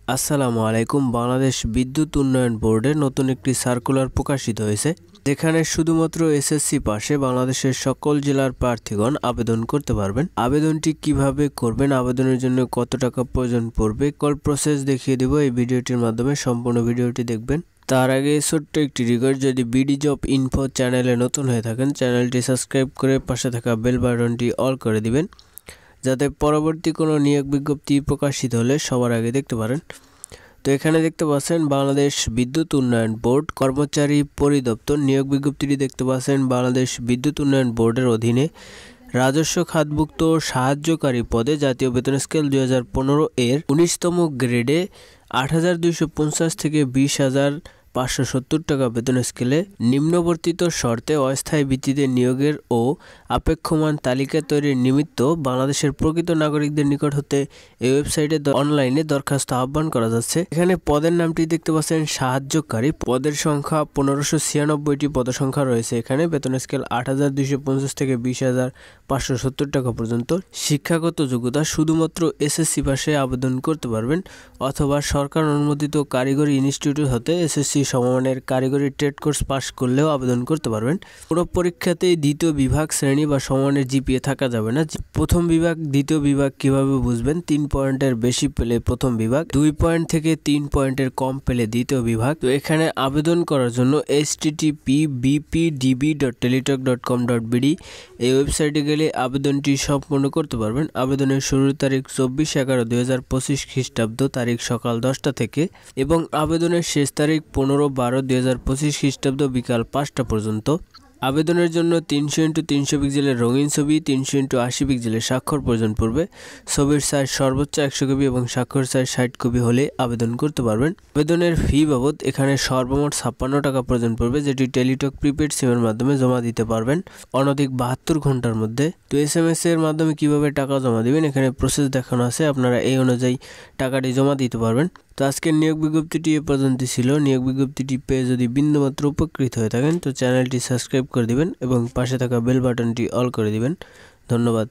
আসসালামু আলাইকুম। বাংলাদেশ বিদ্যুৎ উন্নয়ন বোর্ডের নতুন একটি সার্কুলার প্রকাশিত হয়েছে, যেখানে শুধুমাত্র এসএসসি পাশে বাংলাদেশের সকল জেলার প্রার্থীগণ আবেদন করতে পারবেন। আবেদনটি কিভাবে করবেন, আবেদনের জন্য কত টাকা প্রয়োজন পড়বে, কল প্রসেস দেখিয়ে দেব এই ভিডিওটির মাধ্যমে। সম্পূর্ণ ভিডিওটি দেখবেন। তার আগে ছোট্ট একটি রিকোয়েস্ট, যদি বিডি জব ইনফো চ্যানেলে নতুন হয়ে থাকেন চ্যানেলটি সাবস্ক্রাইব করে পাশে থাকা বেল বাটনটি অল করে দিবেন, যাতে পরবর্তী কোনো নিয়োগ বিজ্ঞপ্তি প্রকাশিত হলে সবার আগে দেখতে পারেন। তো এখানে দেখতে পাচ্ছেন বাংলাদেশ বিদ্যুৎ উন্নয়ন বোর্ড কর্মচারী পরিদপ্তর নিয়োগ বিজ্ঞপ্তিটি দেখতে পাচ্ছেন। বাংলাদেশ বিদ্যুৎ উন্নয়ন বোর্ডের অধীনে রাজস্ব খাতভুক্ত সাহায্যকারী পদে জাতীয় বেতন স্কেল 2015 এর 19তম গ্রেডে 8,250 থেকে 20,570 টাকা বেতন স্কেলে নিম্নবর্তিত শর্তে অস্থায়ী ভিত্তিতে নিয়োগের ও আপেক্ষমান তালিকা তৈরির নিমিত্ত বাংলাদেশের প্রকৃত নাগরিকদের নিকট হতে এই ওয়েবসাইটে অনলাইনে দরখাস্ত আহ্বান করা যাচ্ছে। এখানে পদের নামটি দেখতে পাচ্ছেন সাহায্যকারী। পদের সংখ্যা 1596টি পদসংখ্যা রয়েছে। এখানে বেতন স্কেল 8,250 থেকে 20,570 টাকা পর্যন্ত। শিক্ষাগত যোগ্যতা শুধুমাত্র এসএসসি পাশে আবেদন করতে পারবেন, অথবা সরকার অনুমোদিত কারিগরি ইনস্টিটিউট হতে এসএসসি সমমানের কারিগরি ট্রেড কোর্স পাশ করলেও আবেদন করতে পারবেন। পুরো পরীক্ষাতেই দ্বিতীয় বিভাগ শ্রেণী বা সমমানের জিপিএ থাকা যাবে না। প্রথম বিভাগ দ্বিতীয় বিভাগ কিভাবে বুঝবেন? 3 পয়েন্টের বেশি পেলে প্রথম বিভাগ, 2 পয়েন্ট থেকে 3 পয়েন্টের কম পেলে দ্বিতীয় বিভাগ। তো এখানে আবেদন করার জন্য http://bpdb.teletalk.com.bd এই ওয়েবসাইটে গেলে আবেদনটি সম্পূর্ণ করতে পারবেন। আবেদনের শুরুর তারিখ 24/11/2025 খ্রিস্টাব্দ তারিখ সকাল 10টা থেকে এবং আবেদনের শেষ তারিখ 15/12/2025 খ্রিস্টাব্দ বিকাল 5টা পর্যন্ত। আবেদনের জন্য 300x300 পিক্সেলের রঙিন ছবি, 300x80 পিক্সেলের স্বাক্ষর প্রয়োজন পড়বে। ছবির সাইজ সর্বোচ্চ 100 কপি এবং স্বাক্ষর সাইজ 60 কপি হলে আবেদন করতে পারবেন। আবেদনের ফি বাবদ এখানে সর্বমোট 56 টাকা প্রয়োজন পড়বে, যেটি টেলিটক প্রিপেড সিমের মাধ্যমে জমা দিতে পারবেন অনধিক 72 ঘন্টার মধ্যে। তো এসএমএস এর মাধ্যমে কিভাবে টাকা জমা দিবেন এখানে প্রসেস দেখানো আছে, আপনারা এই অনুযায়ী টাকাটি জমা দিতে পারবেন। তো আজকের নিয়োগ বিজ্ঞপ্তিটি এ পর্যন্ত ছিল। নিয়োগ বিজ্ঞপ্তিটি পেয়ে যদি বিন্দুমাত্র উপকৃত হয়ে থাকেন তো চ্যানেলটি সাবস্ক্রাইব করে দিবেন এবং পাশে থাকা বেল বাটনটি অল করে দিবেন। ধন্যবাদ।